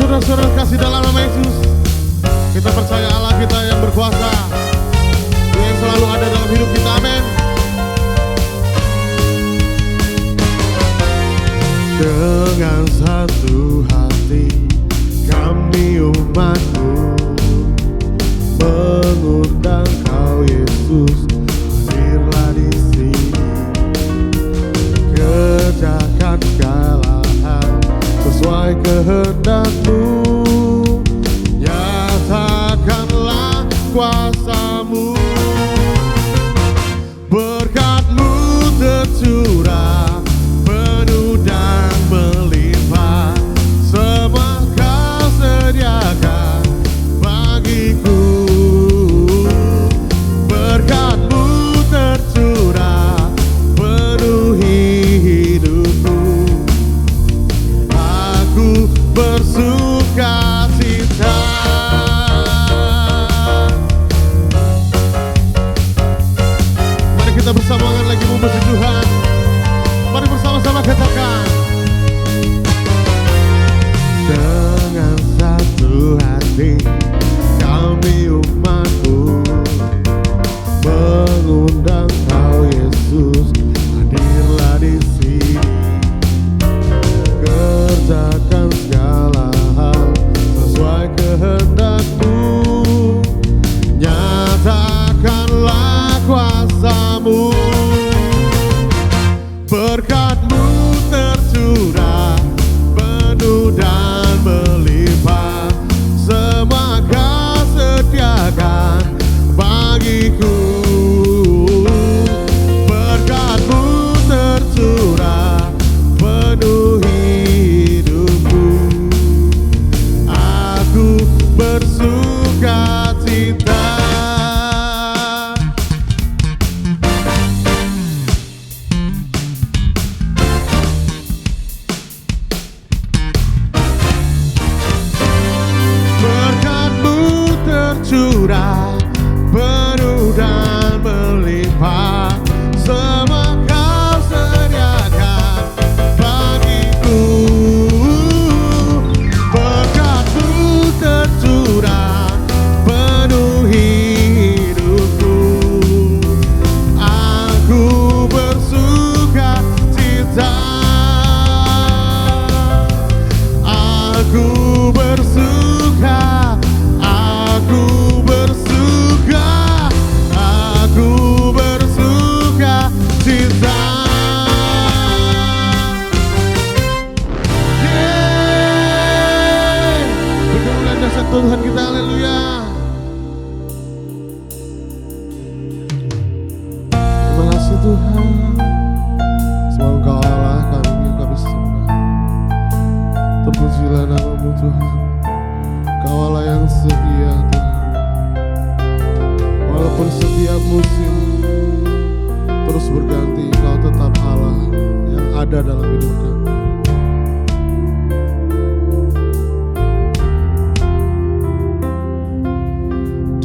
Saudara-saudara kasih dalam nama Yesus, kita percaya Allah kita yang berkuasa, yang selalu ada dalam hidup kita. Amin. Dengan satu hati kami umat-Mu mengundang Kau Yesus, hadirlah di sini. Kerjakan segala hal sesuai kehendak-Mu, nyatakanlah kuasa-Mu. Berkat-Mu tercurah penuh dan melimpah, semua Kau sediakan bagiku. Berkat-Mu tercurah penuhi hidupku, aku bersuka cita. Mari kita bersama lagi memuji Tuhan. Mari bersama-sama katakan. Dengan satu hati kami umat-Mu mengundang Kau Yesus, hadirlah di sini. Kerjakan segala hal sesuai kehendak-Mu, nyatakanlah kuasa-Mu. Berkat-Mu tercurah penuh dan melimpah, semua Kau sediakan bagiku. Berkat-Mu tercurah penuhi hidupku, aku bersuka cita. Curah penuh dan melimpah, semua Kau sediakan bagiku. Berkat-Mu tercurah penuhi hidupku, aku bersuka cita. Aku bersuka, aku bersuka cita. Berkemuliaan dasar Tuhan kita, haleluya. Terima kasih Tuhan, semoga Engkau Allah kami sembah. Terpujilah nama-Mu Tuhan, Kau Allah yang setia Tuhan. Walaupun setiap musim terus berganti, Kau tetap Allah yang ada dalam hidup kami.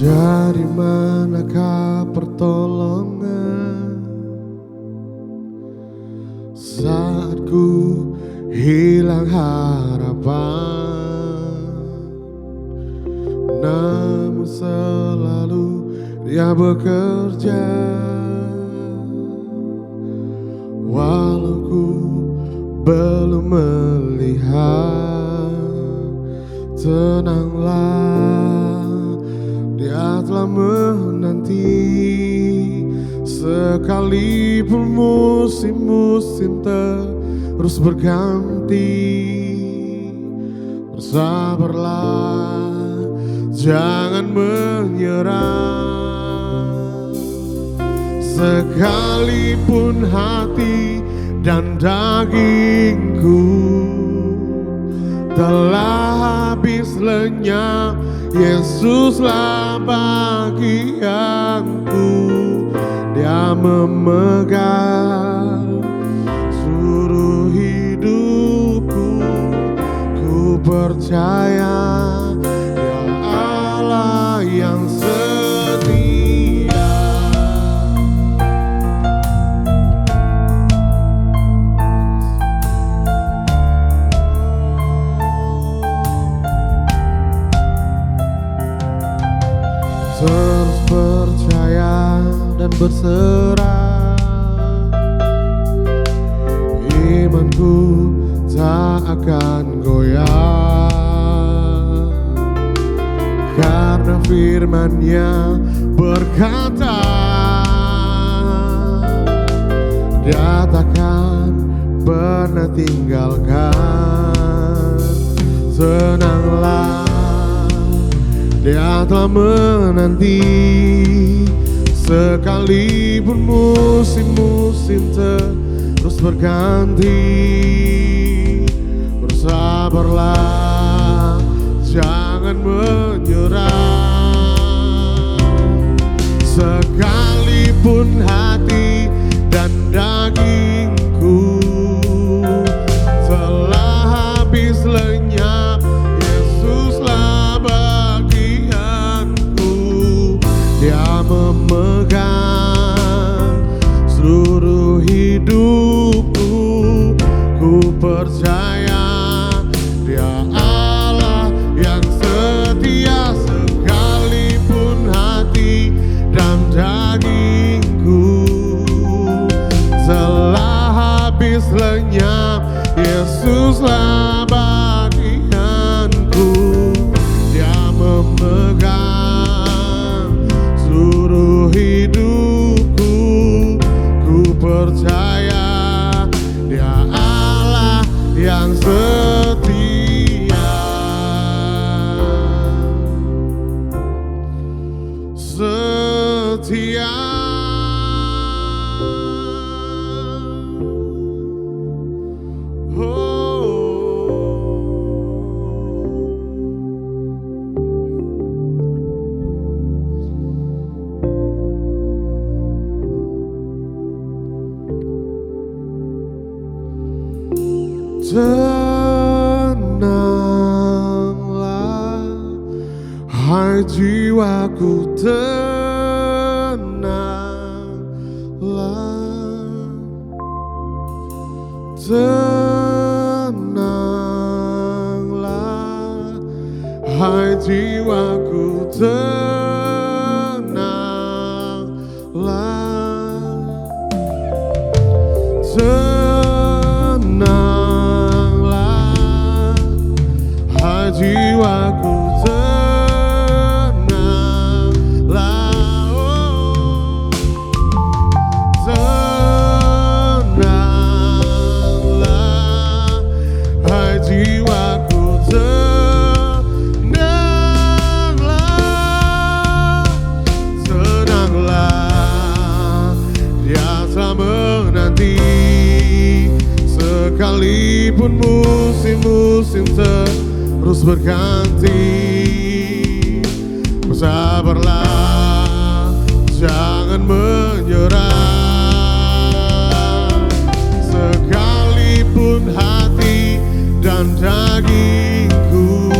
Dari manakah pertolongan saat ku hilang harapan? Namun selalu Dia bekerja, walau ku belum melihat. Tenanglah, Dia telah menanti. Sekalipun musim-musim terus berganti, bersabarlah, jangan menyerah. Sekalipun hati dan dagingku telah habis lenyap, Yesuslah bagianku. Dia memegang seluruh hidupku, ku percaya Dia Allah yang setia. berserah, imanku tak akan goyah, karena firman-Nya berkata, Dia takkan pernah tinggalkan. Senanglah, Dia telah menanti, sekalipun musim-musim terus berganti. Bersabarlah, jangan menyerah, sekalipun hati dan dagingku telah habis lenyap, Yesuslah bagianku. Dia memegang seluruh hidupku, ku percaya Dia Allah yang setia, sekalipun hati dan dagingku telah habis lenyap, Yesuslah bagianku. Dia memegang seluruh hidupku, ku percaya Dia Allah yang setia. Setia. Tenanglah, hai jiwaku, tenanglah, tenanglah, hai jiwaku, tenanglah, tenanglah, hai jiwaku, tenanglah, oh, tenanglah, hai jiwaku, tenanglah, tenanglah, Dia telah menanti, sekalipun musim-musim terus berganti. Bersabarlah, jangan menyerah, sekalipun hati dan dagingku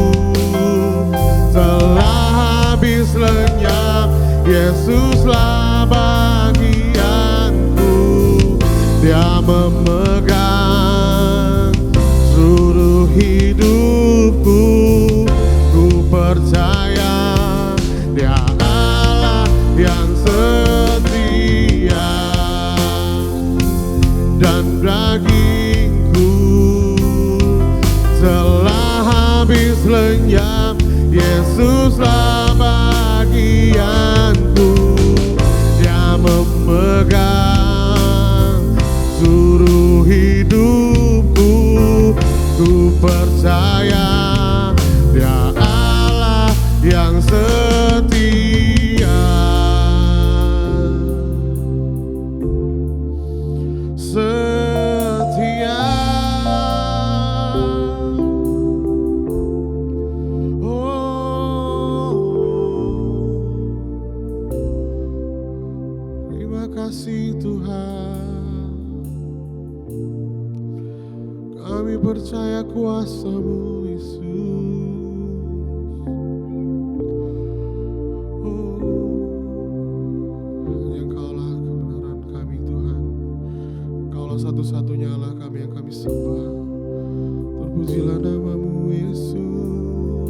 telah habis lenyap, Yesuslah bagianku. Dia memegang seluruh hidupku, ku percaya Dia Allah yang setia, dan dagingku telah habis lenyap, Yesuslah bagianku. Dia memegang seluruh hidupku, ku percaya Dia Allah yang setia, setia. Oh, terima kasih Tuhan, kami percaya kuasa-Mu Yesus. Hanya Engkaulah kebenaran kami Tuhan, Engkaulah satu-satunya Allah kami yang kami sembah. Terpujilah nama-Mu Yesus.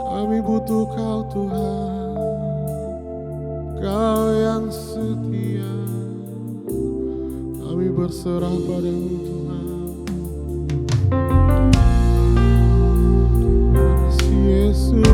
Kami butuh Kau Tuhan, Kami berserah padamu Tuhan. Terima kasih Yesus.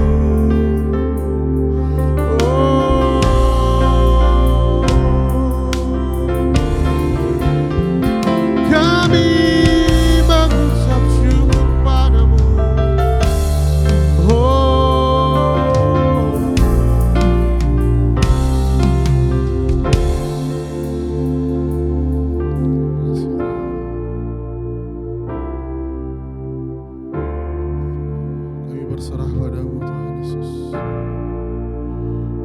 Berserah padamu Tuhan Yesus.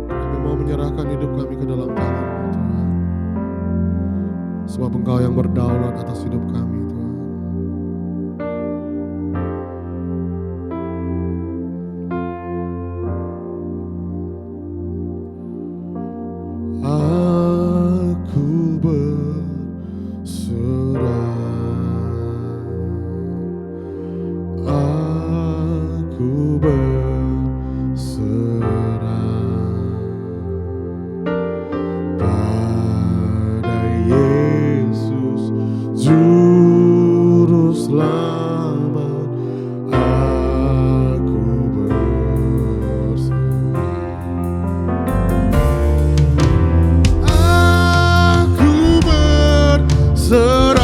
Kami mau menyerahkan hidup kami ke dalam tangan-Mu Tuhan. Sebab Engkau yang berdaulat atas hidup kami Tuhan. Aku berserah. Aku berserah pada Yesus Juru Selamat. Aku berserah. Aku berserah.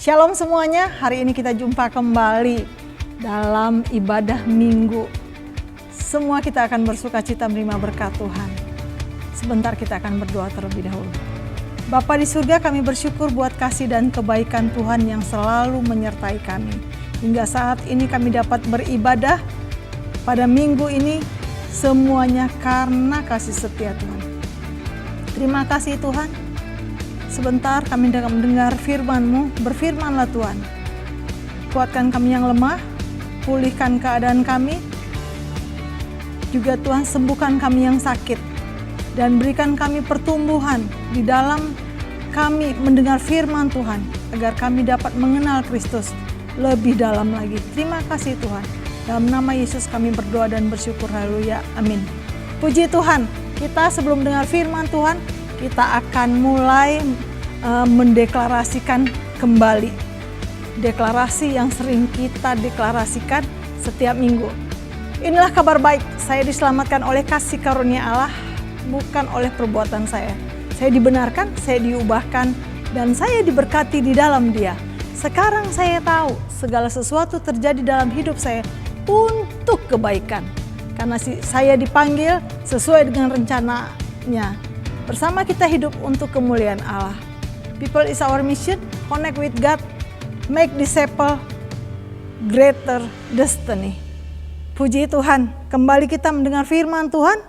Shalom semuanya, hari ini kita jumpa kembali dalam ibadah minggu. Semua kita akan bersuka cita menerima berkat Tuhan. Sebentar kita akan berdoa terlebih dahulu. Bapa di surga, kami bersyukur buat kasih dan kebaikan Tuhan yang selalu menyertai kami. Hingga saat ini kami dapat beribadah pada minggu ini, semuanya karena kasih setia Tuhan. Terima kasih Tuhan. Sebentar kami akan mendengar firman-Mu, berfirman-Lah Tuhan. Kuatkan kami yang lemah, pulihkan keadaan kami. Juga Tuhan sembuhkan kami yang sakit. Dan berikan kami pertumbuhan di dalam kami mendengar firman Tuhan. Agar kami dapat mengenal Kristus lebih dalam lagi. Terima kasih Tuhan. Dalam nama Yesus kami berdoa dan bersyukur. Haleluya. Amin. Puji Tuhan. Kita sebelum dengar firman Tuhan, kita akan mulai mendeklarasikan kembali. Deklarasi yang sering kita deklarasikan setiap minggu. Inilah kabar baik, saya diselamatkan oleh kasih karunia Allah, bukan oleh perbuatan saya. Saya dibenarkan, saya diubahkan, dan saya diberkati di dalam Dia. Sekarang saya tahu segala sesuatu terjadi dalam hidup saya untuk kebaikan. Karena saya dipanggil sesuai dengan rencananya. Bersama kita hidup untuk kemuliaan Allah. People is our mission, connect with God, make disciple, greater destiny. Puji Tuhan, kembali kita mendengar firman Tuhan.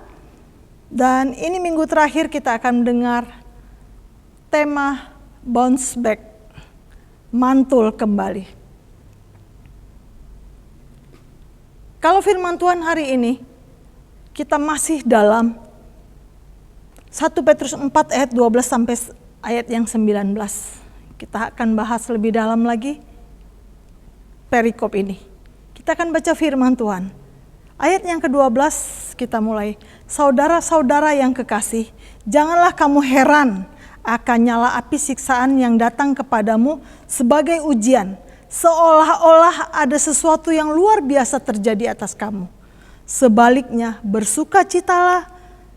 Dan ini minggu terakhir kita akan mendengar tema bounce back, mantul kembali. Kalau firman Tuhan hari ini, kita masih dalam 1 Petrus 4 ayat 12 sampai ayat yang 19. Kita akan bahas lebih dalam lagi perikop ini. Kita akan baca firman Tuhan. Ayat yang ke-12 kita mulai. Saudara-saudara yang kekasih, janganlah kamu heran akan nyala api siksaan yang datang kepadamu sebagai ujian, seolah-olah ada sesuatu yang luar biasa terjadi atas kamu. Sebaliknya, bersukacitalah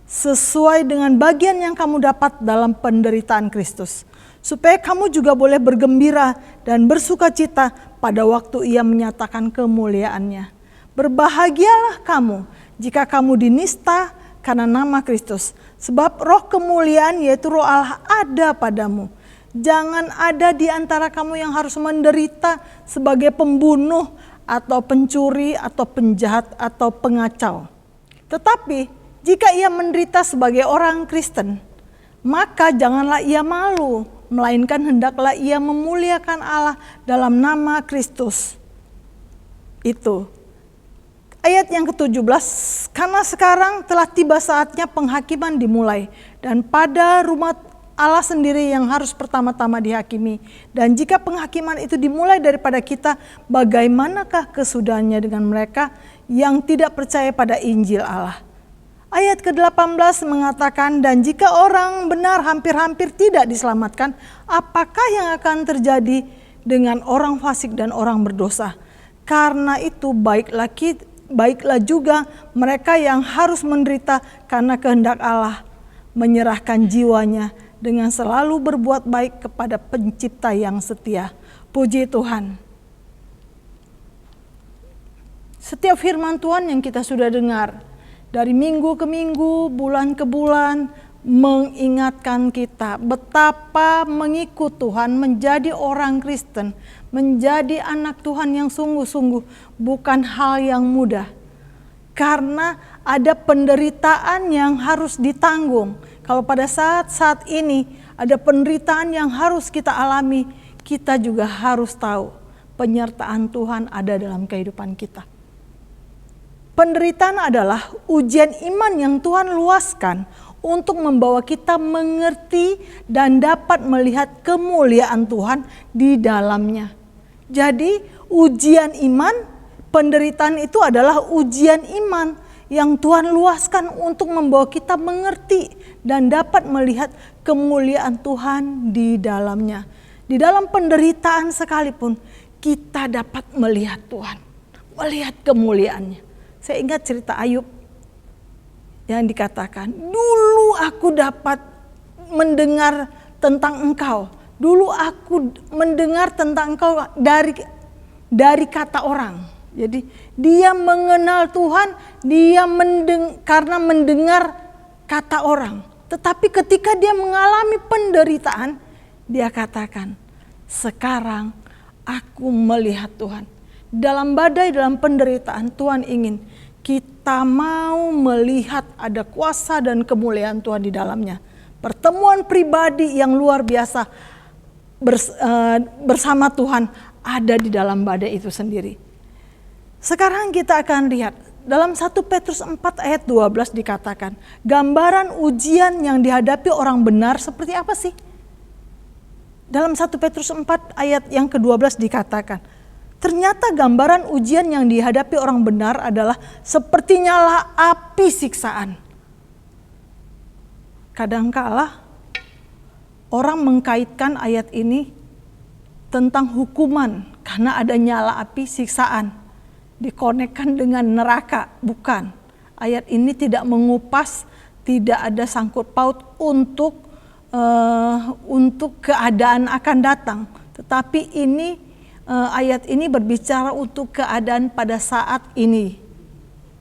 sesuai dengan bagian yang kamu dapat dalam penderitaan Kristus, supaya kamu juga boleh bergembira dan bersukacita pada waktu Ia menyatakan kemuliaannya. Berbahagialah kamu jika kamu dinista karena nama Kristus, sebab roh kemuliaan yaitu roh Allah ada padamu. Jangan ada di antara kamu yang harus menderita sebagai pembunuh atau pencuri atau penjahat atau pengacau. Tetapi jika ia menderita sebagai orang Kristen, maka janganlah ia malu, melainkan hendaklah ia memuliakan Allah dalam nama Kristus. Itu. Ayat yang ke-17, karena sekarang telah tiba saatnya penghakiman dimulai, dan pada rumah Allah sendiri yang harus pertama-tama dihakimi. Dan jika penghakiman itu dimulai daripada kita, bagaimanakah kesudahannya dengan mereka yang tidak percaya pada Injil Allah? Ayat ke-18 mengatakan, dan jika orang benar hampir-hampir tidak diselamatkan, apakah yang akan terjadi dengan orang fasik dan orang berdosa? Karena itu baiklah juga mereka yang harus menderita karena kehendak Allah, menyerahkan jiwanya dengan selalu berbuat baik kepada Pencipta yang setia. Puji Tuhan. Setiap firman Tuhan yang kita sudah dengar, dari minggu ke minggu, bulan ke bulan, mengingatkan kita betapa mengikut Tuhan, menjadi orang Kristen, menjadi anak Tuhan yang sungguh-sungguh bukan hal yang mudah. Karena ada penderitaan yang harus ditanggung. Kalau pada saat ini ada penderitaan yang harus kita alami, kita juga harus tahu penyertaan Tuhan ada dalam kehidupan kita. Penderitaan adalah ujian iman yang Tuhan luaskan untuk membawa kita mengerti dan dapat melihat kemuliaan Tuhan di dalamnya. Jadi ujian iman, penderitaan itu adalah ujian iman yang Tuhan luaskan untuk membawa kita mengerti dan dapat melihat kemuliaan Tuhan di dalamnya. Di dalam penderitaan sekalipun kita dapat melihat Tuhan, melihat kemuliaannya. Saya ingat cerita Ayub yang dikatakan, dulu aku dapat mendengar tentang engkau. Dulu aku mendengar tentang engkau dari kata orang. Jadi dia mengenal Tuhan, karena mendengar kata orang. Tetapi ketika dia mengalami penderitaan, dia katakan, sekarang aku melihat Tuhan. Dalam badai, dalam penderitaan, Tuhan ingin kita mau melihat ada kuasa dan kemuliaan Tuhan di dalamnya. Pertemuan pribadi yang luar biasa bersama Tuhan ada di dalam badai itu sendiri. Sekarang kita akan lihat dalam 1 Petrus 4 ayat 12 dikatakan, gambaran ujian yang dihadapi orang benar seperti apa sih? Dalam 1 Petrus 4 ayat yang ke-12 dikatakan, ternyata gambaran ujian yang dihadapi orang benar adalah seperti nyala api siksaan. Kadangkala orang mengkaitkan ayat ini tentang hukuman karena ada nyala api siksaan. dikonekkan dengan neraka, bukan. Ayat ini tidak mengupas, tidak ada sangkut paut untuk keadaan akan datang, tetapi ini ayat ini berbicara untuk keadaan pada saat ini.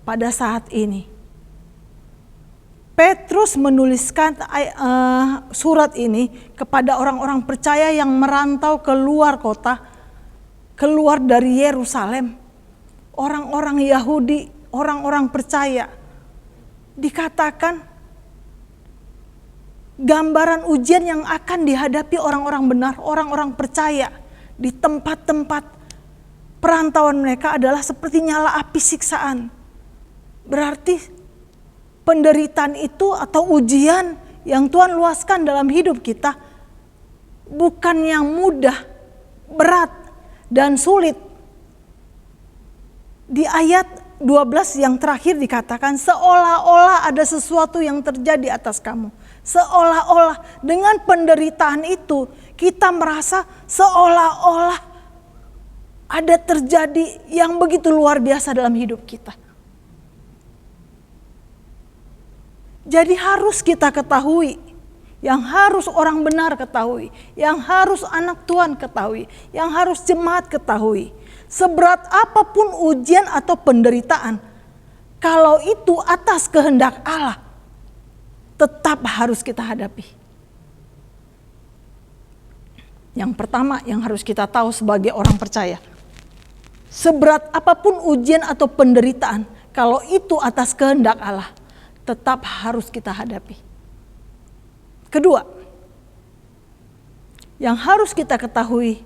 Pada saat ini. Petrus menuliskan surat ini kepada orang-orang percaya yang merantau keluar kota, keluar dari Yerusalem. Orang-orang Yahudi, orang-orang percaya. Dikatakan gambaran ujian yang akan dihadapi orang-orang benar, orang-orang percaya di tempat-tempat perantauan mereka adalah seperti nyala api siksaan. Berarti penderitaan itu atau ujian yang Tuhan luaskan dalam hidup kita bukan yang mudah, berat, dan sulit. Di ayat 12 yang terakhir dikatakan seolah-olah ada sesuatu yang terjadi atas kamu. Seolah-olah dengan penderitaan itu kita merasa seolah-olah ada terjadi yang begitu luar biasa dalam hidup kita. Jadi harus kita ketahui, yang harus orang benar ketahui, yang harus anak Tuhan ketahui, yang harus jemaat ketahui. Seberat apapun ujian atau penderitaan, kalau itu atas kehendak Allah, tetap harus kita hadapi. Yang pertama yang harus kita tahu sebagai orang percaya, seberat apapun ujian atau penderitaan, kalau itu atas kehendak Allah, tetap harus kita hadapi. Kedua, yang harus kita ketahui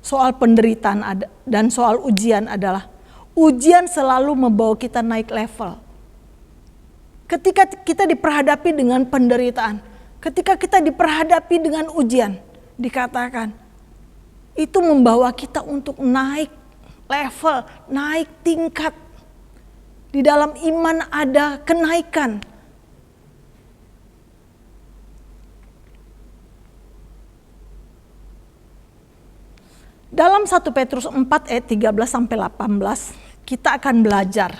soal penderitaan dan soal ujian adalah ujian selalu membawa kita naik level. Ketika kita diperhadapi dengan penderitaan, ketika kita diperhadapi dengan ujian, dikatakan itu membawa kita untuk naik level, naik tingkat. Di dalam iman ada kenaikan. Dalam 1 Petrus 4 ayat 13 sampai 18 kita akan belajar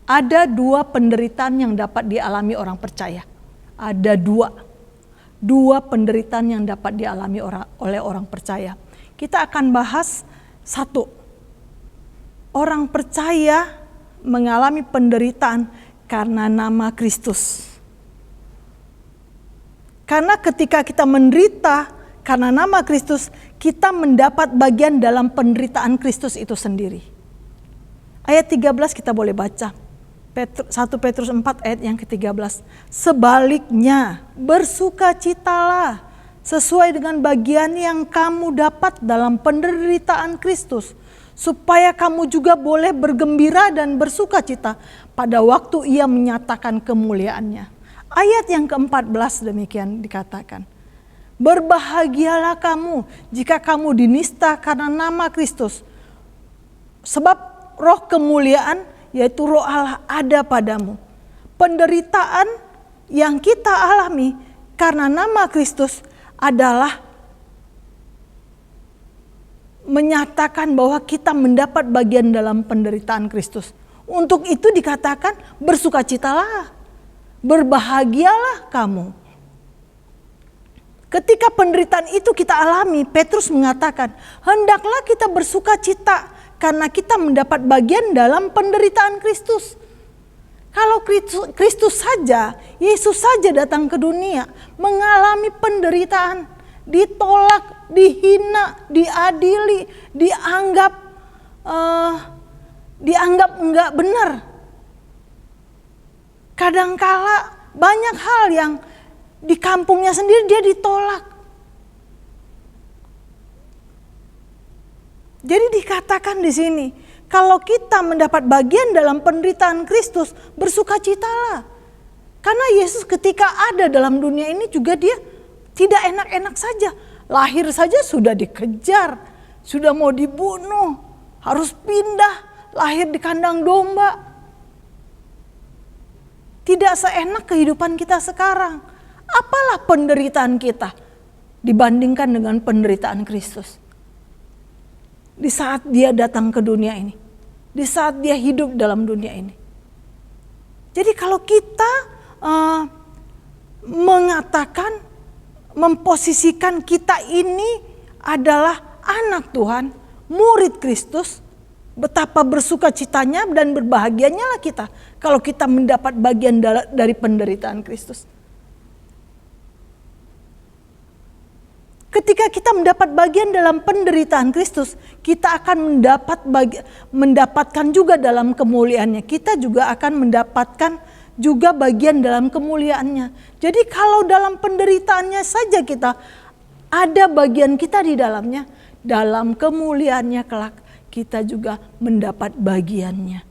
ada dua penderitaan yang dapat dialami orang percaya. Ada dua penderitaan yang dapat dialami oleh orang percaya. Kita akan bahas satu. Orang percaya mengalami penderitaan karena nama Kristus. Karena ketika kita menderita karena nama Kristus, kita mendapat bagian dalam penderitaan Kristus itu sendiri. Ayat 13 kita boleh baca. 1 Petrus 4 ayat yang ke-13. Sebaliknya, bersukacitalah sesuai dengan bagian yang kamu dapat dalam penderitaan Kristus, supaya kamu juga boleh bergembira dan bersukacita pada waktu Ia menyatakan kemuliaannya. Ayat yang ke-14 demikian dikatakan. Berbahagialah kamu jika kamu dinista karena nama Kristus. Sebab roh kemuliaan yaitu roh Allah ada padamu. Penderitaan yang kita alami karena nama Kristus adalah menyatakan bahwa kita mendapat bagian dalam penderitaan Kristus. Untuk itu dikatakan bersukacitalah, berbahagialah kamu. Ketika penderitaan itu kita alami, Petrus mengatakan, hendaklah kita bersukacita karena kita mendapat bagian dalam penderitaan Kristus. Kalau Kristus saja, Yesus saja datang ke dunia, mengalami penderitaan, ditolak, dihina, diadili, dianggap enggak benar. Kadangkala banyak hal yang di kampungnya sendiri dia ditolak. Jadi dikatakan di sini, kalau kita mendapat bagian dalam penderitaan Kristus, bersukacitalah. Karena Yesus ketika ada dalam dunia ini juga dia tidak enak-enak saja. Lahir saja sudah dikejar, sudah mau dibunuh, harus pindah, lahir di kandang domba. Tidak seenak kehidupan kita sekarang. Apalah penderitaan kita dibandingkan dengan penderitaan Kristus. Di saat Dia datang ke dunia ini, di saat dia hidup dalam dunia ini. Jadi kalau kita mengatakan, memposisikan kita ini adalah anak Tuhan, murid Kristus, betapa bersukacitanya dan berbahagianya lah kita kalau kita mendapat bagian dari penderitaan Kristus. Ketika kita mendapat bagian dalam penderitaan Kristus, kita akan mendapatkan juga dalam kemuliaannya. Kita juga akan mendapatkan juga bagian dalam kemuliaannya. Jadi kalau dalam penderitaannya saja kita ada bagian kita di dalamnya, dalam kemuliaannya kelak kita juga mendapat bagiannya.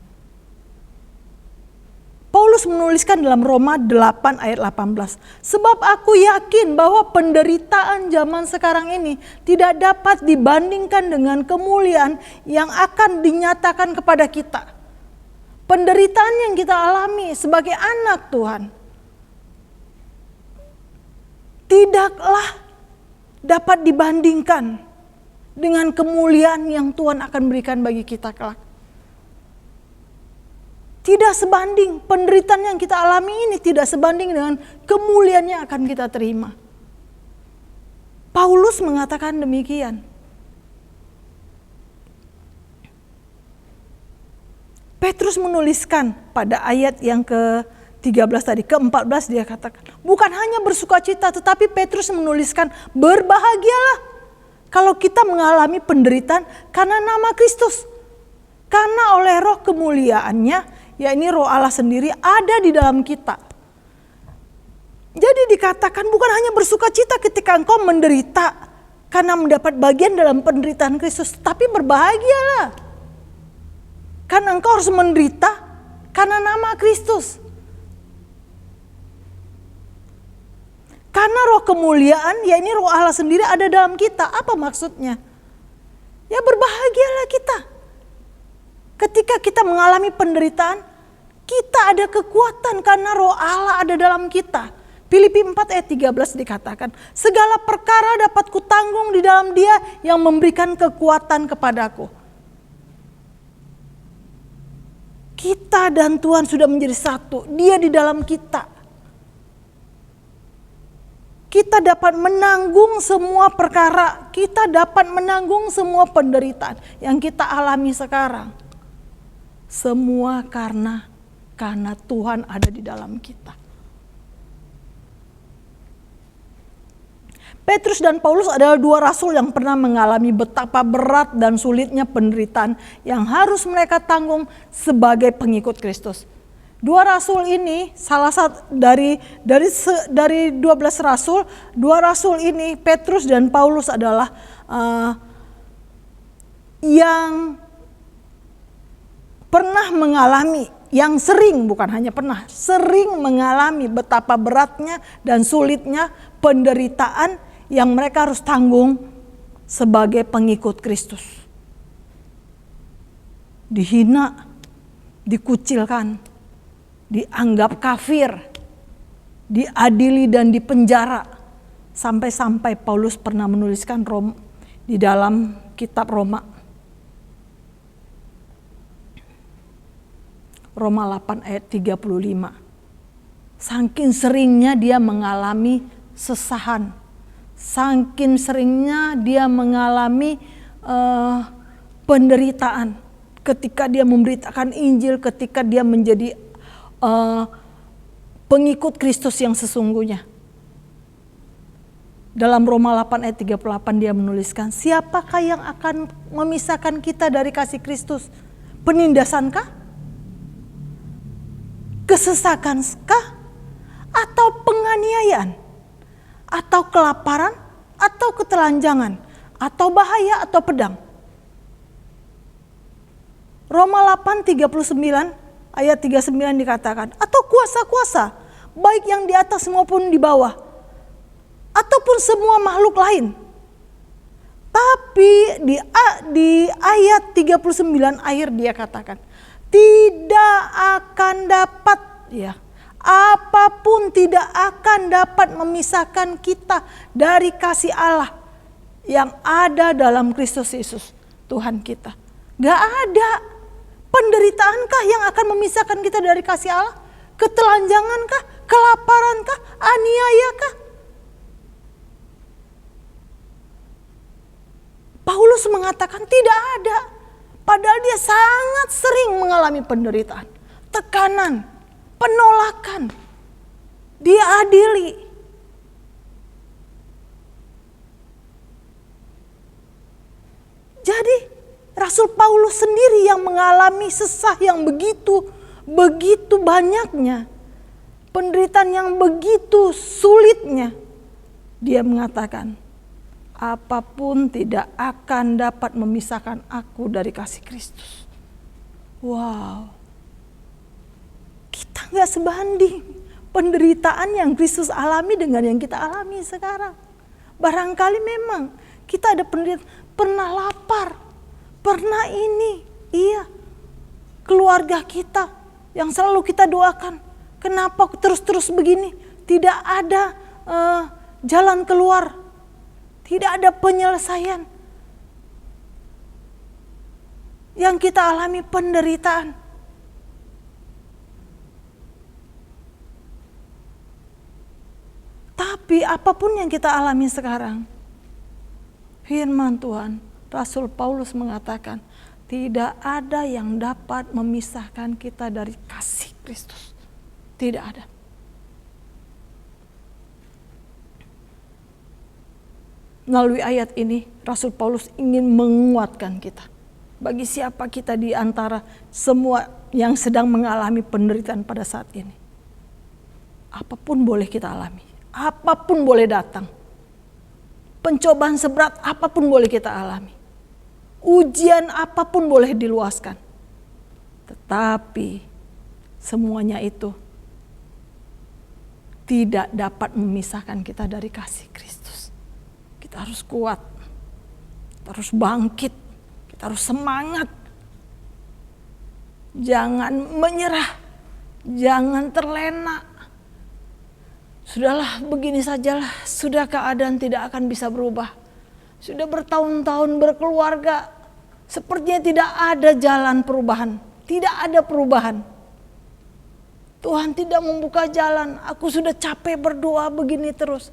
Paulus menuliskan dalam Roma 8 ayat 18. Sebab aku yakin bahwa penderitaan zaman sekarang ini tidak dapat dibandingkan dengan kemuliaan yang akan dinyatakan kepada kita. Penderitaan yang kita alami sebagai anak Tuhan tidaklah dapat dibandingkan dengan kemuliaan yang Tuhan akan berikan bagi kita kelak. Tidak sebanding, penderitaan yang kita alami ini tidak sebanding dengan kemuliaan yang akan kita terima. Paulus mengatakan demikian. Petrus menuliskan pada ayat yang ke-13 tadi, ke-14 dia katakan, bukan hanya bersukacita, tetapi Petrus menuliskan, berbahagialah kalau kita mengalami penderitaan karena nama Kristus. Karena oleh roh kemuliaannya, yakni roh Allah sendiri ada di dalam kita. Jadi dikatakan bukan hanya bersukacita ketika engkau menderita karena mendapat bagian dalam penderitaan Kristus, tapi berbahagialah karena engkau harus menderita karena nama Kristus. Karena roh kemuliaan, yakni roh Allah sendiri ada dalam kita. Apa maksudnya? Ya berbahagialah kita. Ketika kita mengalami penderitaan, kita ada kekuatan karena roh Allah ada dalam kita. Filipi 4 ayat 13 dikatakan, segala perkara dapat kutanggung di dalam Dia yang memberikan kekuatan kepadaku. Kita dan Tuhan sudah menjadi satu, Dia di dalam kita. Kita dapat menanggung semua perkara, kita dapat menanggung semua penderitaan yang kita alami sekarang. Semua karena Tuhan ada di dalam kita. Petrus dan Paulus adalah dua rasul yang pernah mengalami betapa berat dan sulitnya penderitaan yang harus mereka tanggung sebagai pengikut Kristus. Dua rasul ini salah satu dari 12 rasul, dua rasul ini Petrus dan Paulus adalah yang pernah mengalami, yang sering, bukan hanya pernah, sering mengalami betapa beratnya dan sulitnya penderitaan yang mereka harus tanggung sebagai pengikut Kristus. Dihina, dikucilkan, dianggap kafir, diadili dan dipenjara. Sampai-sampai Paulus pernah menuliskan di dalam kitab Roma 8 ayat 35. Saking seringnya dia mengalami sesahan. Saking seringnya dia mengalami penderitaan. Ketika dia memberitakan Injil, ketika dia menjadi pengikut Kristus yang sesungguhnya. Dalam Roma 8 ayat 38 dia menuliskan, siapakah yang akan memisahkan kita dari kasih Kristus? Penindasankah? Kesesakankah? Atau penganiayaan? Atau kelaparan? Atau ketelanjangan? Atau bahaya? Atau pedang? Roma 8:39 ayat 39 dikatakan, atau kuasa-kuasa, baik yang di atas maupun di bawah, ataupun semua makhluk lain. Tapi di ayat 39 akhir dia katakan, tidak akan dapat, ya, apapun tidak akan dapat memisahkan kita dari kasih Allah yang ada dalam Kristus Yesus, Tuhan kita. Gak ada. Penderitaankah yang akan memisahkan kita dari kasih Allah? Ketelanjangankah? Kelaparankah? Aniayakah? Paulus mengatakan tidak ada. Padahal dia sangat sering mengalami penderitaan, tekanan, penolakan, diadili. Jadi Rasul Paulus sendiri yang mengalami sesah yang begitu banyaknya, penderitaan yang begitu sulitnya. Dia mengatakan, apapun tidak akan dapat memisahkan aku dari kasih Kristus. Wow, kita gak sebanding penderitaan yang Kristus alami dengan yang kita alami sekarang. Barangkali memang kita ada penderitaan, pernah lapar, pernah ini, iya. Keluarga kita yang selalu kita doakan, kenapa terus-terus begini? Tidak ada jalan keluar. Tidak ada penyelesaian. Yang kita alami penderitaan. Tapi apapun yang kita alami sekarang, firman Tuhan, Rasul Paulus mengatakan, tidak ada yang dapat memisahkan kita dari kasih Kristus. Tidak ada. Melalui ayat ini, Rasul Paulus ingin menguatkan kita. Bagi siapa kita di antara semua yang sedang mengalami penderitaan pada saat ini. Apapun boleh kita alami. Apapun boleh datang. Pencobaan seberat apapun boleh kita alami. Ujian apapun boleh diluaskan. Tetapi semuanya itu tidak dapat memisahkan kita dari kasih Kristus. Kita harus kuat, kita harus bangkit, kita harus semangat. Jangan menyerah, jangan terlena. Sudahlah, begini sajalah, sudah keadaan tidak akan bisa berubah. Sudah bertahun-tahun berkeluarga, sepertinya tidak ada jalan perubahan, tidak ada perubahan. Tuhan tidak membuka jalan, aku sudah capek berdoa begini terus.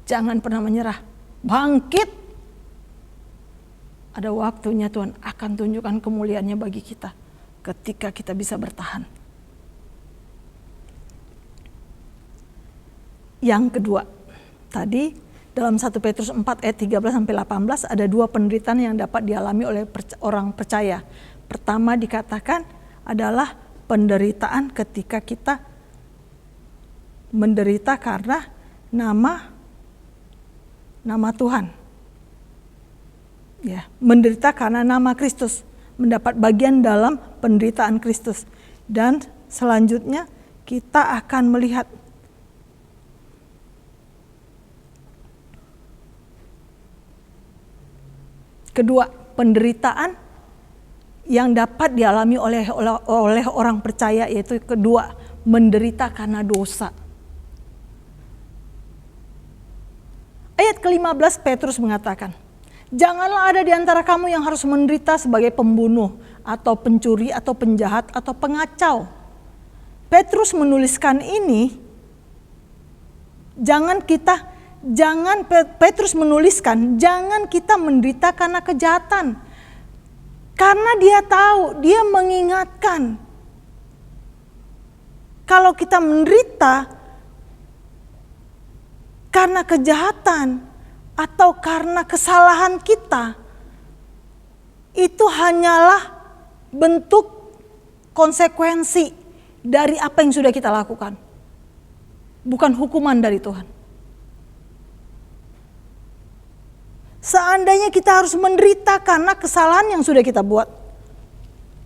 Jangan pernah menyerah. Bangkit. Ada waktunya Tuhan akan tunjukkan kemuliaannya bagi kita ketika kita bisa bertahan. Yang kedua, tadi dalam 1 Petrus 4 ayat 13-18 ada dua penderitaan yang dapat dialami oleh orang percaya. Pertama dikatakan adalah penderitaan ketika kita menderita karena nama Tuhan. Ya, menderita karena nama Kristus, mendapat bagian dalam penderitaan Kristus. Dan selanjutnya kita akan melihat kedua penderitaan yang dapat dialami oleh orang percaya, yaitu kedua, menderita karena dosa. Ayat ke-15 Petrus mengatakan, janganlah ada di antara kamu yang harus menderita sebagai pembunuh atau pencuri atau penjahat atau pengacau. Petrus menuliskan ini, Petrus menuliskan jangan kita menderita karena kejahatan. Karena dia tahu, dia mengingatkan kalau kita menderita karena kejahatan atau karena kesalahan kita, itu hanyalah bentuk konsekuensi dari apa yang sudah kita lakukan. Bukan hukuman dari Tuhan. Seandainya kita harus menderita karena kesalahan yang sudah kita buat,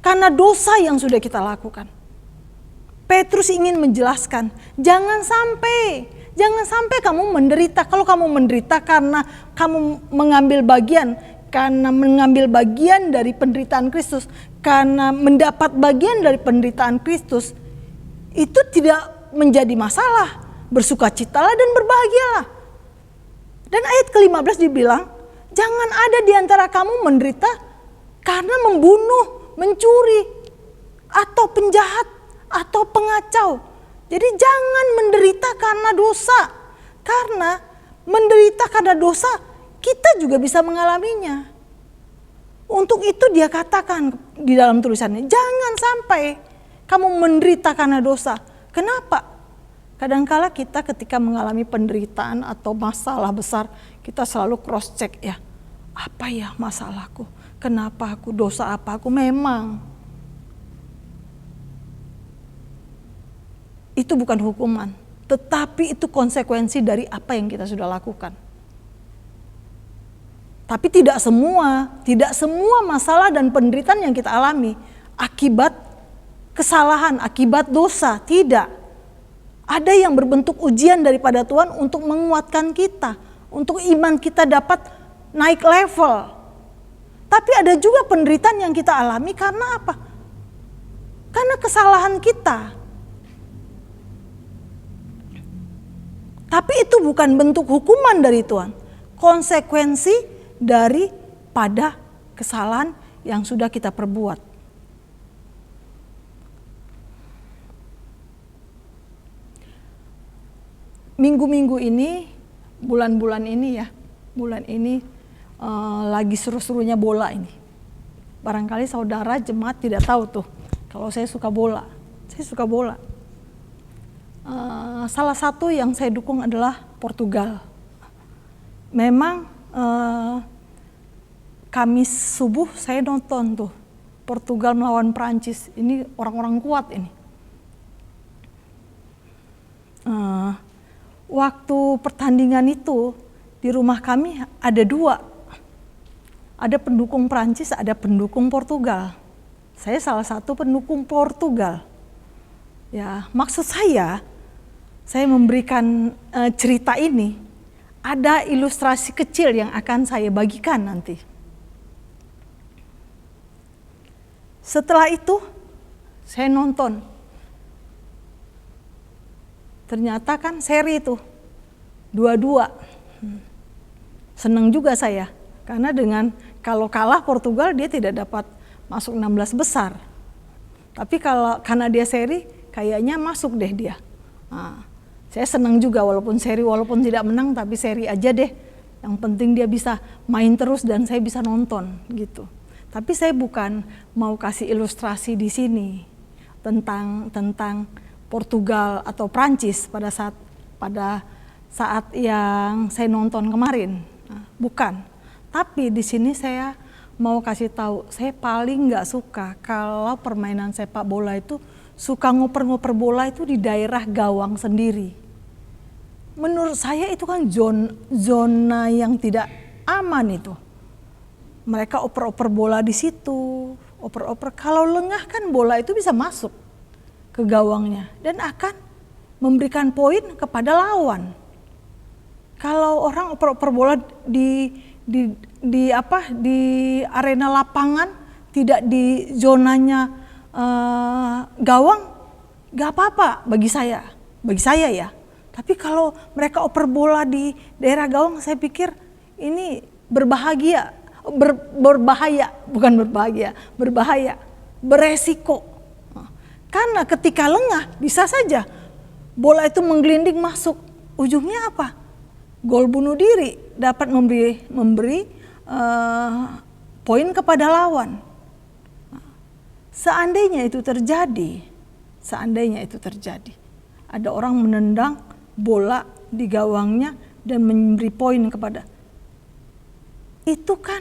karena dosa yang sudah kita lakukan, Petrus ingin menjelaskan, jangan sampai kamu menderita. Kalau kamu menderita karena kamu mengambil bagian dari penderitaan Kristus, karena mendapat bagian dari penderitaan Kristus, itu tidak menjadi masalah. Bersukacitalah dan berbahagialah. Dan ayat ke-15 dibilang, jangan ada di antara kamu menderita karena membunuh, mencuri, engkau penjahat atau pengacau. Jadi jangan menderita karena dosa. Karena menderita karena dosa kita juga bisa mengalaminya. Untuk itu dia katakan di dalam tulisannya, jangan sampai kamu menderita karena dosa. Kenapa? Kadangkala kita ketika mengalami penderitaan atau masalah besar, kita selalu cross check ya. Apa ya masalahku? Kenapa aku dosa apa aku? Memang itu bukan hukuman, tetapi itu konsekuensi dari apa yang kita sudah lakukan. Tapi tidak semua masalah dan penderitaan yang kita alami akibat kesalahan, akibat dosa, tidak. Ada yang berbentuk ujian daripada Tuhan untuk menguatkan kita, untuk iman kita dapat naik level. Tapi ada juga penderitaan yang kita alami karena apa? Karena kesalahan kita. Tapi itu bukan bentuk hukuman dari Tuhan. Konsekuensi daripada kesalahan yang sudah kita perbuat. Minggu-minggu ini, bulan-bulan ini lagi seru-serunya bola ini. Barangkali saudara jemaat tidak tahu tuh, kalau saya suka bola. Saya suka bola. Salah satu yang saya dukung adalah Portugal. Memang Kamis subuh saya nonton tuh Portugal melawan Prancis. Ini orang-orang kuat ini. Waktu pertandingan itu di rumah kami ada dua. Ada pendukung Prancis, ada pendukung Portugal. Saya salah satu pendukung Portugal. Ya, maksud saya memberikan cerita ini, ada ilustrasi kecil yang akan saya bagikan nanti. Setelah itu, saya nonton. Ternyata kan seri itu, 2-2. Senang juga saya, karena kalau kalah Portugal dia tidak dapat masuk 16 besar. Tapi karena dia seri, kayaknya masuk deh dia. Nah, saya senang juga walaupun tidak menang, tapi seri aja deh. Yang penting dia bisa main terus dan saya bisa nonton gitu. Tapi saya bukan mau kasih ilustrasi di sini tentang Portugal atau Prancis pada saat yang saya nonton kemarin. Nah, bukan. Tapi di sini saya mau kasih tahu, saya paling nggak suka kalau permainan sepak bola itu suka ngoper-ngoper bola itu di daerah gawang sendiri. Menurut saya itu kan zona yang tidak aman itu. Mereka oper-oper bola di situ, oper-oper. Kalau lengah kan bola itu bisa masuk ke gawangnya dan akan memberikan poin kepada lawan. Kalau orang oper-oper bola di arena lapangan, tidak di zonanya gawang, gak apa-apa bagi saya ya. Tapi kalau mereka oper bola di daerah gawang, saya pikir ini berbahaya, beresiko. Karena ketika lengah bisa saja bola itu menggelinding masuk. Ujungnya apa? Gol bunuh diri, dapat memberi poin kepada lawan. Seandainya itu terjadi, ada orang menendang bola di gawangnya dan memberi poin kepada, itu kan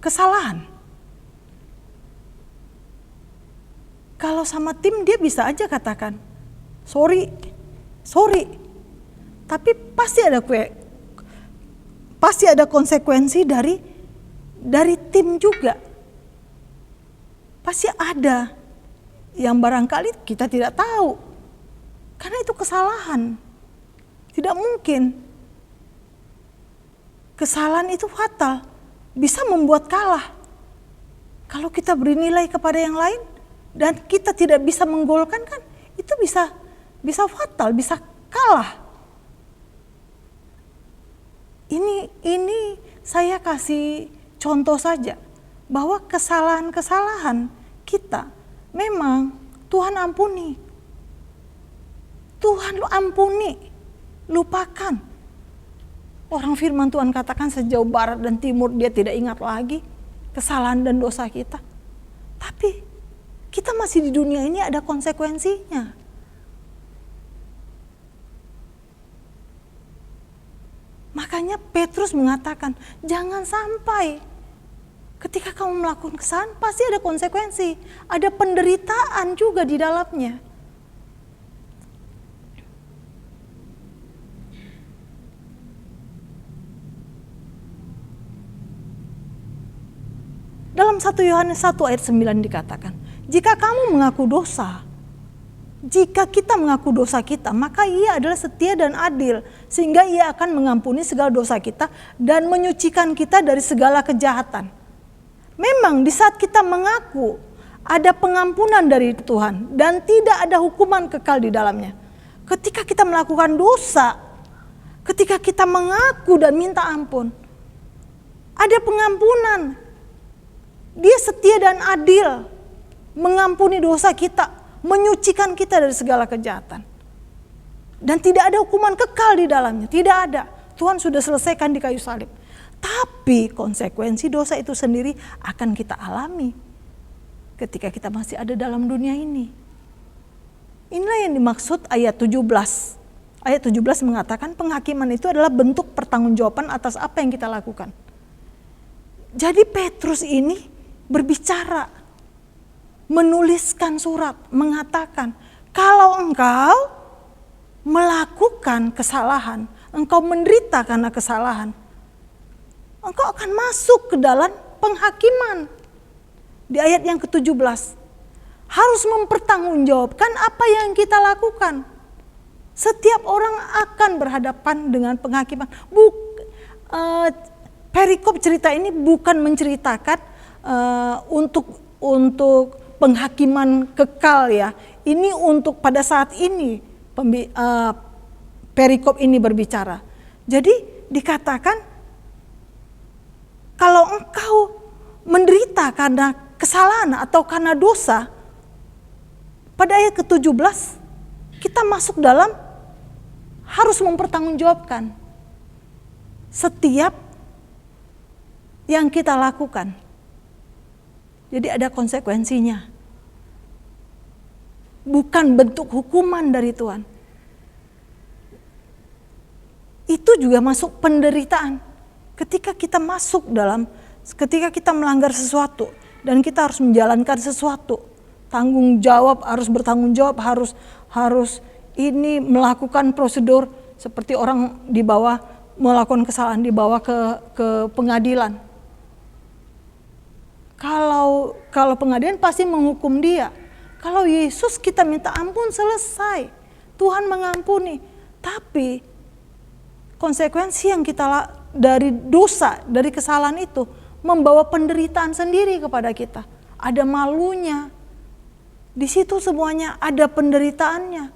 kesalahan. Kalau sama tim dia bisa aja katakan sorry, tapi pasti ada konsekuensi dari tim juga. Pasti ada yang barangkali kita tidak tahu, karena itu kesalahan. Tidak mungkin kesalahan itu fatal, bisa membuat kalah. Kalau kita beri nilai kepada yang lain dan kita tidak bisa menggolkan, kan itu bisa fatal, bisa kalah. Ini saya kasih contoh saja bahwa kesalahan-kesalahan kita memang Tuhan ampuni. Tuhan lu ampuni, lupakan. Orang firman Tuhan katakan sejauh barat dan timur dia tidak ingat lagi kesalahan dan dosa kita. Tapi kita masih di dunia ini ada konsekuensinya. Makanya Petrus mengatakan, jangan sampai ketika kamu melakukan kesalahan pasti ada konsekuensi. Ada penderitaan juga di dalamnya. Dalam 1 Yohanes 1 ayat 9 dikatakan, jika kamu mengaku dosa, jika kita mengaku dosa kita, maka Ia adalah setia dan adil, sehingga Ia akan mengampuni segala dosa kita dan menyucikan kita dari segala kejahatan. Memang di saat kita mengaku, ada pengampunan dari Tuhan dan tidak ada hukuman kekal di dalamnya. Ketika kita melakukan dosa, ketika kita mengaku dan minta ampun, ada pengampunan. Dia setia dan adil, mengampuni dosa kita, menyucikan kita dari segala kejahatan. Dan tidak ada hukuman kekal di dalamnya, tidak ada. Tuhan sudah selesaikan di kayu salib. Tapi konsekuensi dosa itu sendiri akan kita alami ketika kita masih ada dalam dunia ini. Inilah yang dimaksud ayat 17. Ayat 17 mengatakan penghakiman itu adalah bentuk pertanggungjawaban atas apa yang kita lakukan. Jadi Petrus ini berbicara, menuliskan surat, mengatakan, kalau engkau melakukan kesalahan, engkau menderita karena kesalahan, engkau akan masuk ke dalam penghakiman. Di ayat yang ke-17, harus mempertanggungjawabkan apa yang kita lakukan. Setiap orang akan berhadapan dengan penghakiman. Perikop cerita ini bukan menceritakan untuk penghakiman kekal ya. Ini untuk pada saat ini perikop ini berbicara. Jadi dikatakan kalau engkau menderita karena kesalahan atau karena dosa, pada ayat ke-17 kita masuk dalam harus mempertanggungjawabkan setiap yang kita lakukan. Jadi ada konsekuensinya. Bukan bentuk hukuman dari Tuhan. Itu juga masuk penderitaan. Ketika kita ketika kita melanggar sesuatu dan kita harus menjalankan sesuatu, harus bertanggung jawab, harus ini melakukan prosedur seperti orang melakukan kesalahan dibawa ke pengadilan. Kalau pengadilan pasti menghukum dia. Kalau Yesus kita minta ampun selesai. Tuhan mengampuni. Tapi konsekuensi yang kita dari dosa, dari kesalahan itu membawa penderitaan sendiri kepada kita. Ada malunya. Di situ semuanya ada penderitaannya.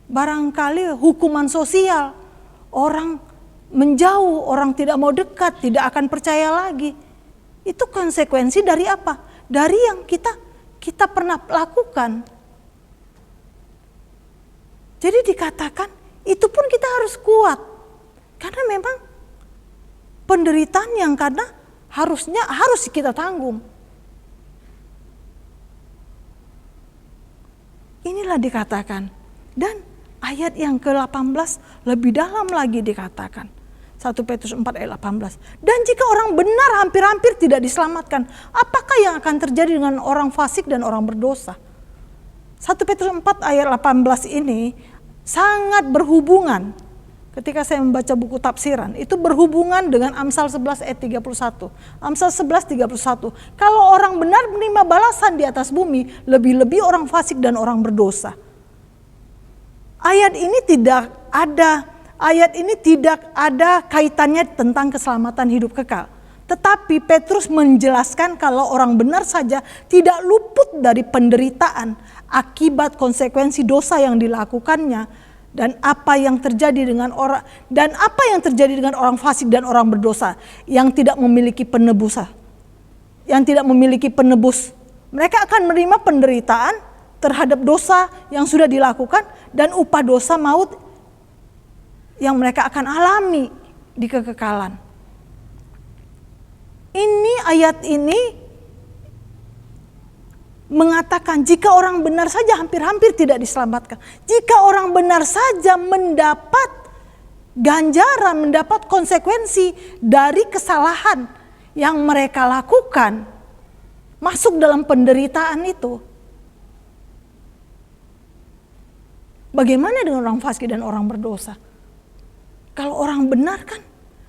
Barangkali hukuman sosial. Orang menjauh, orang tidak mau dekat, tidak akan percaya lagi. Itu konsekuensi dari apa? Dari yang kita pernah lakukan. Jadi dikatakan itu pun kita harus kuat. Karena memang penderitaan yang harus kita tanggung. Inilah dikatakan. Dan ayat yang ke-18 lebih dalam lagi dikatakan. 1 Petrus 4 ayat 18. Dan jika orang benar hampir-hampir tidak diselamatkan, apakah yang akan terjadi dengan orang fasik dan orang berdosa? 1 Petrus 4 ayat 18 ini sangat berhubungan. Ketika saya membaca buku tafsiran, itu berhubungan dengan Amsal 11 ayat 31. Amsal 11 31. Kalau orang benar menerima balasan di atas bumi, lebih-lebih orang fasik dan orang berdosa. Ayat ini tidak ada kaitannya tentang keselamatan hidup kekal. Tetapi Petrus menjelaskan kalau orang benar saja tidak luput dari penderitaan akibat konsekuensi dosa yang dilakukannya dan apa yang terjadi dengan orang fasik dan orang berdosa yang tidak memiliki penebus. Mereka akan menerima penderitaan terhadap dosa yang sudah dilakukan dan upah dosa maut yang mereka akan alami di kekekalan. Ini ayat ini mengatakan jika orang benar saja hampir-hampir tidak diselamatkan. Jika orang benar saja mendapat ganjaran, mendapat konsekuensi dari kesalahan yang mereka lakukan, masuk dalam penderitaan itu. Bagaimana dengan orang fasik dan orang berdosa? Kalau orang benar kan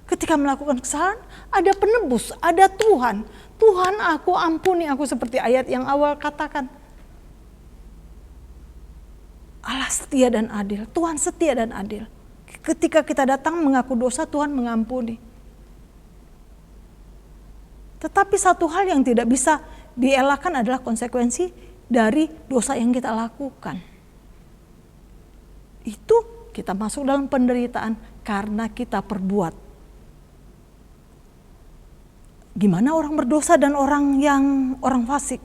ketika melakukan kesalahan ada penebus, ada Tuhan. Tuhan aku ampuni aku, seperti ayat yang awal katakan. Allah setia dan adil, Tuhan setia dan adil. Ketika kita datang mengaku dosa, Tuhan mengampuni. Tetapi satu hal yang tidak bisa dielakkan adalah konsekuensi dari dosa yang kita lakukan. Itu kita masuk dalam penderitaan karena kita perbuat. Gimana orang berdosa dan orang fasik?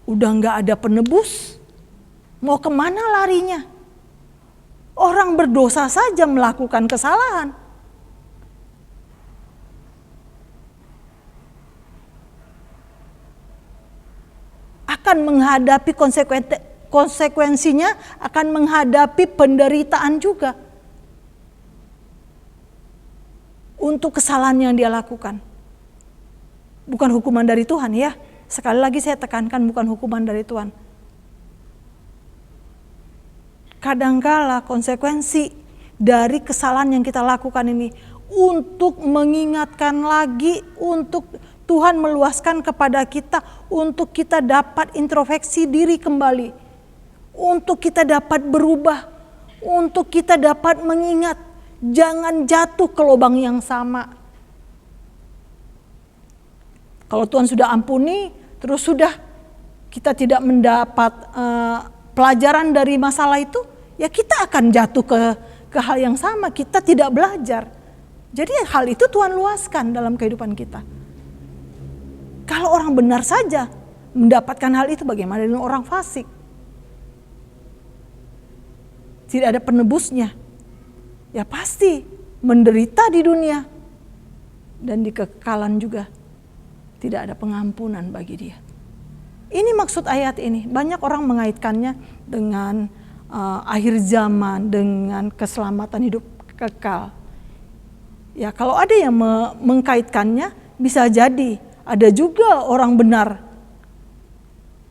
Udah gak ada penebus, mau kemana larinya? Orang berdosa saja melakukan kesalahan. Akan menghadapi konsekuensinya, akan menghadapi penderitaan juga. Untuk kesalahan yang dia lakukan. Bukan hukuman dari Tuhan ya. Sekali lagi saya tekankan, bukan hukuman dari Tuhan. Kadangkala konsekuensi dari kesalahan yang kita lakukan ini untuk mengingatkan lagi, untuk Tuhan meluaskan kepada kita, untuk kita dapat introspeksi diri kembali, untuk kita dapat berubah, untuk kita dapat mengingat, jangan jatuh ke lubang yang sama. Kalau Tuhan sudah ampuni, terus sudah kita tidak mendapat pelajaran dari masalah itu, ya kita akan jatuh ke hal yang sama, kita tidak belajar. Jadi hal itu Tuhan luaskan dalam kehidupan kita. Kalau orang benar saja mendapatkan hal itu, bagaimana dengan orang fasik? Tidak ada penebusnya. Ya pasti menderita di dunia dan di kekekalan juga. Tidak ada pengampunan bagi dia. Ini maksud ayat ini. Banyak orang mengaitkannya dengan akhir zaman, dengan keselamatan hidup kekal. Ya kalau ada yang mengkaitkannya, bisa jadi ada juga orang benar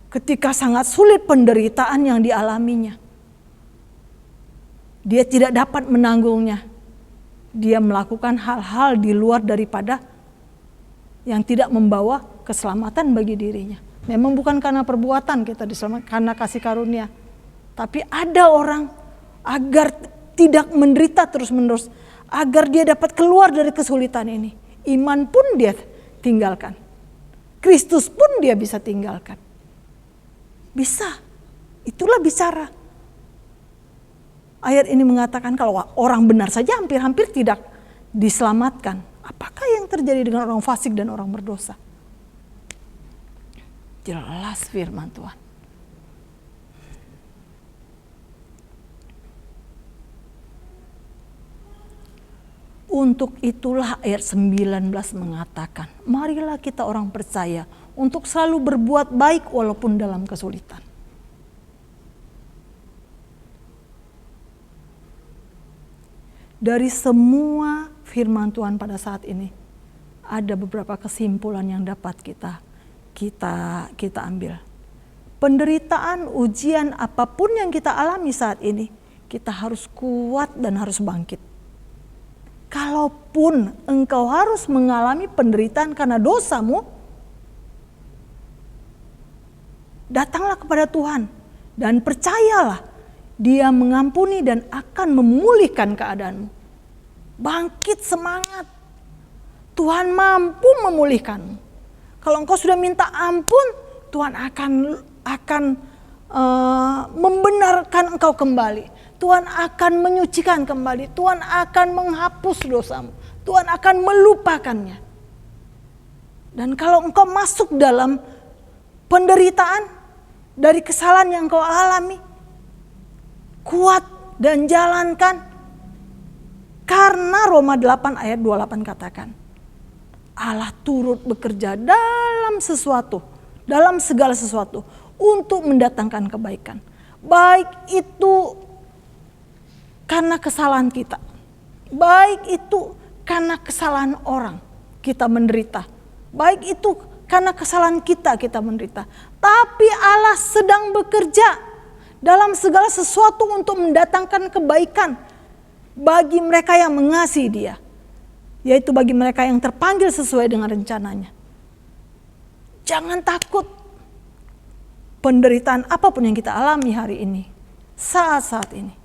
ketika sangat sulit penderitaan yang dialaminya. Dia tidak dapat menanggungnya. Dia melakukan hal-hal di luar daripada yang tidak membawa keselamatan bagi dirinya. Memang bukan karena perbuatan kita diselamatkan, karena kasih karunia. Tapi ada orang agar tidak menderita terus-menerus, agar dia dapat keluar dari kesulitan ini. Iman pun dia tinggalkan. Kristus pun dia bisa tinggalkan. Bisa. Itulah bicara. Ayat ini mengatakan kalau orang benar saja hampir-hampir tidak diselamatkan. Apakah yang terjadi dengan orang fasik dan orang berdosa? Jelas firman Tuhan. Untuk itulah ayat 19 mengatakan, marilah kita orang percaya untuk selalu berbuat baik walaupun dalam kesulitan. Dari semua firman Tuhan pada saat ini, ada beberapa kesimpulan yang dapat kita ambil. Penderitaan, ujian, apapun yang kita alami saat ini, kita harus kuat dan harus bangkit. Kalaupun engkau harus mengalami penderitaan karena dosamu, datanglah kepada Tuhan dan percayalah Dia mengampuni dan akan memulihkan keadaanmu. Bangkit semangat. Tuhan mampu memulihkanmu. Kalau engkau sudah minta ampun, Tuhan akan membenarkan engkau kembali. Tuhan akan menyucikan kembali. Tuhan akan menghapus dosamu. Tuhan akan melupakannya. Dan kalau engkau masuk dalam penderitaan, dari kesalahan yang kau alami. Kuat dan jalankan. Karena Roma 8 ayat 28 katakan, Allah turut bekerja dalam segala sesuatu untuk mendatangkan kebaikan. Baik itu karena kesalahan kita, baik itu karena kesalahan orang kita menderita, baik itu karena kesalahan kita menderita. Tapi Allah sedang bekerja dalam segala sesuatu untuk mendatangkan kebaikan bagi mereka yang mengasihi Dia, yaitu bagi mereka yang terpanggil sesuai dengan rencananya. Jangan takut penderitaan apapun yang kita alami hari ini, saat-saat ini.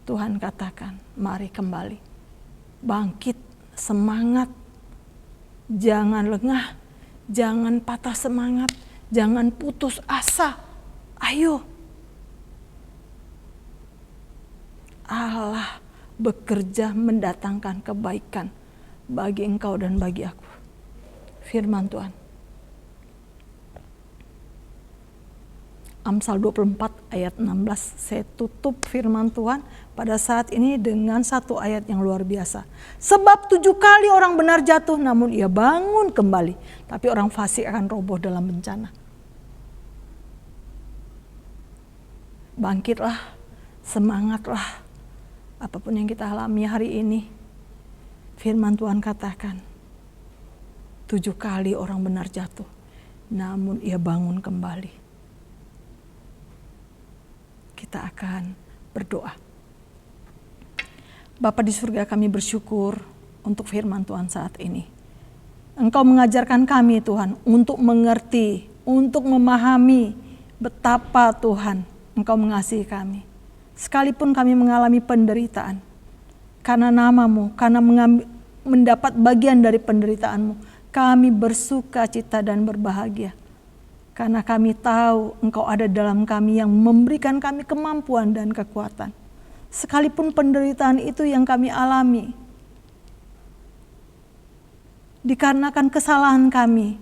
Tuhan katakan, mari kembali, bangkit, semangat, jangan lengah, jangan patah semangat, jangan putus asa. Ayo, Allah bekerja mendatangkan kebaikan bagi engkau dan bagi aku. Firman Tuhan. Amsal 24 ayat 16. Saya tutup firman Tuhan pada saat ini dengan satu ayat yang luar biasa. Sebab 7 kali orang benar jatuh namun ia bangun kembali. Tapi orang fasik akan roboh dalam bencana. Bangkitlah, semangatlah. Apapun yang kita alami hari ini, firman Tuhan katakan, 7 kali orang benar jatuh, namun ia bangun kembali. Kita akan berdoa. Bapa di surga, kami bersyukur untuk firman Tuhan saat ini. Engkau mengajarkan kami Tuhan untuk mengerti, untuk memahami betapa Tuhan Engkau mengasihi kami. Sekalipun kami mengalami penderitaan, karena nama-Mu, karena mendapat bagian dari penderitaan-Mu, kami bersuka cita dan berbahagia. Karena kami tahu Engkau ada dalam kami yang memberikan kami kemampuan dan kekuatan. Sekalipun penderitaan itu yang kami alami, dikarenakan kesalahan kami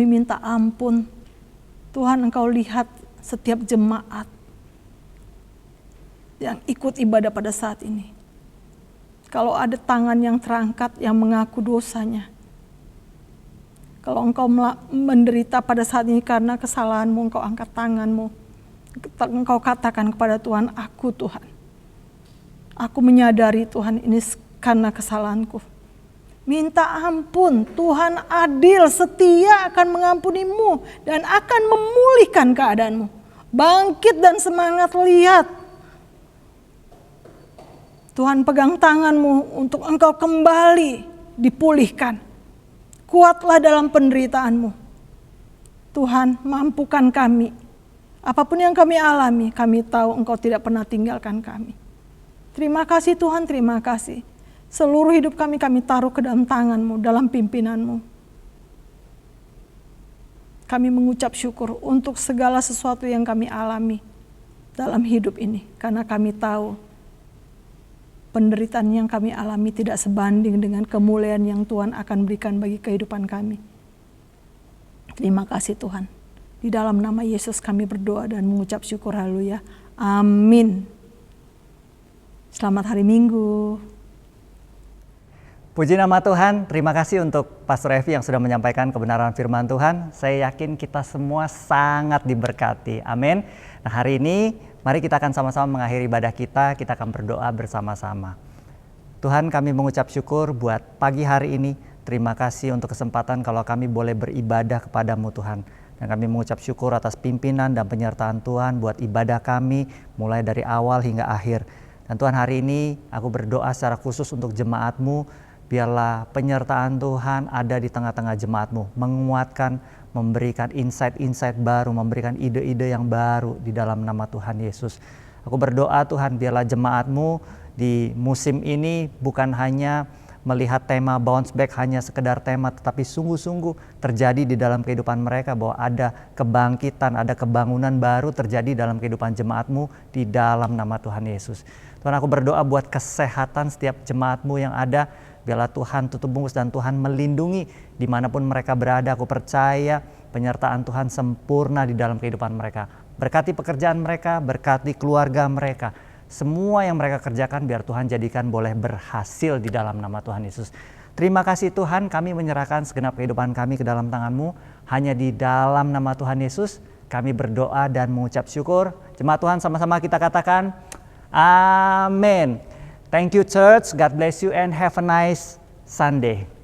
minta ampun. Tuhan, Engkau lihat setiap jemaat yang ikut ibadah pada saat ini. Kalau ada tangan yang terangkat yang mengaku dosanya, kalau engkau menderita pada saat ini karena kesalahanmu, engkau angkat tanganmu, engkau katakan kepada Tuhan, aku Tuhan, aku menyadari Tuhan ini karena kesalahanku. Minta ampun, Tuhan adil, setia akan mengampunimu dan akan memulihkan keadaanmu. Bangkit dan semangat, lihat. Tuhan pegang tanganmu untuk engkau kembali dipulihkan. Kuatlah dalam penderitaanmu. Tuhan, mampukan kami. Apapun yang kami alami, kami tahu Engkau tidak pernah tinggalkan kami. Terima kasih Tuhan, terima kasih. Seluruh hidup kami taruh ke dalam tangan-Mu, dalam pimpinan-Mu. Kami mengucap syukur untuk segala sesuatu yang kami alami dalam hidup ini. Karena kami tahu penderitaan yang kami alami tidak sebanding dengan kemuliaan yang Tuhan akan berikan bagi kehidupan kami. Terima kasih Tuhan. Di dalam nama Yesus kami berdoa dan mengucap syukur, haleluya. Amin. Selamat hari Minggu. Puji nama Tuhan, terima kasih untuk Pastor Evi yang sudah menyampaikan kebenaran firman Tuhan. Saya yakin kita semua sangat diberkati. Amin. Nah, hari ini mari kita akan sama-sama mengakhiri ibadah kita akan berdoa bersama-sama. Tuhan, kami mengucap syukur buat pagi hari ini. Terima kasih untuk kesempatan kalau kami boleh beribadah kepadamu Tuhan. Dan kami mengucap syukur atas pimpinan dan penyertaan Tuhan buat ibadah kami mulai dari awal hingga akhir. Dan Tuhan, hari ini aku berdoa secara khusus untuk jemaat-Mu. Biarlah penyertaan Tuhan ada di tengah-tengah jemaat-Mu, menguatkan, memberikan insight-insight baru, memberikan ide-ide yang baru di dalam nama Tuhan Yesus. Aku berdoa Tuhan, biarlah jemaat-Mu di musim ini bukan hanya melihat tema bounce back hanya sekedar tema, tetapi sungguh-sungguh terjadi di dalam kehidupan mereka, bahwa ada kebangkitan, ada kebangunan baru terjadi dalam kehidupan jemaat-Mu di dalam nama Tuhan Yesus. Tuhan, aku berdoa buat kesehatan setiap jemaat-Mu yang ada. Biarlah Tuhan tutup bungkus dan Tuhan melindungi dimanapun mereka berada. Aku percaya penyertaan Tuhan sempurna di dalam kehidupan mereka. Berkati pekerjaan mereka, berkati keluarga mereka. Semua yang mereka kerjakan biar Tuhan jadikan boleh berhasil di dalam nama Tuhan Yesus. Terima kasih Tuhan, kami menyerahkan segenap kehidupan kami ke dalam tangan-Mu. Hanya di dalam nama Tuhan Yesus kami berdoa dan mengucap syukur. Jemaat Tuhan sama-sama kita katakan amin. Thank you church, God bless you and have a nice Sunday.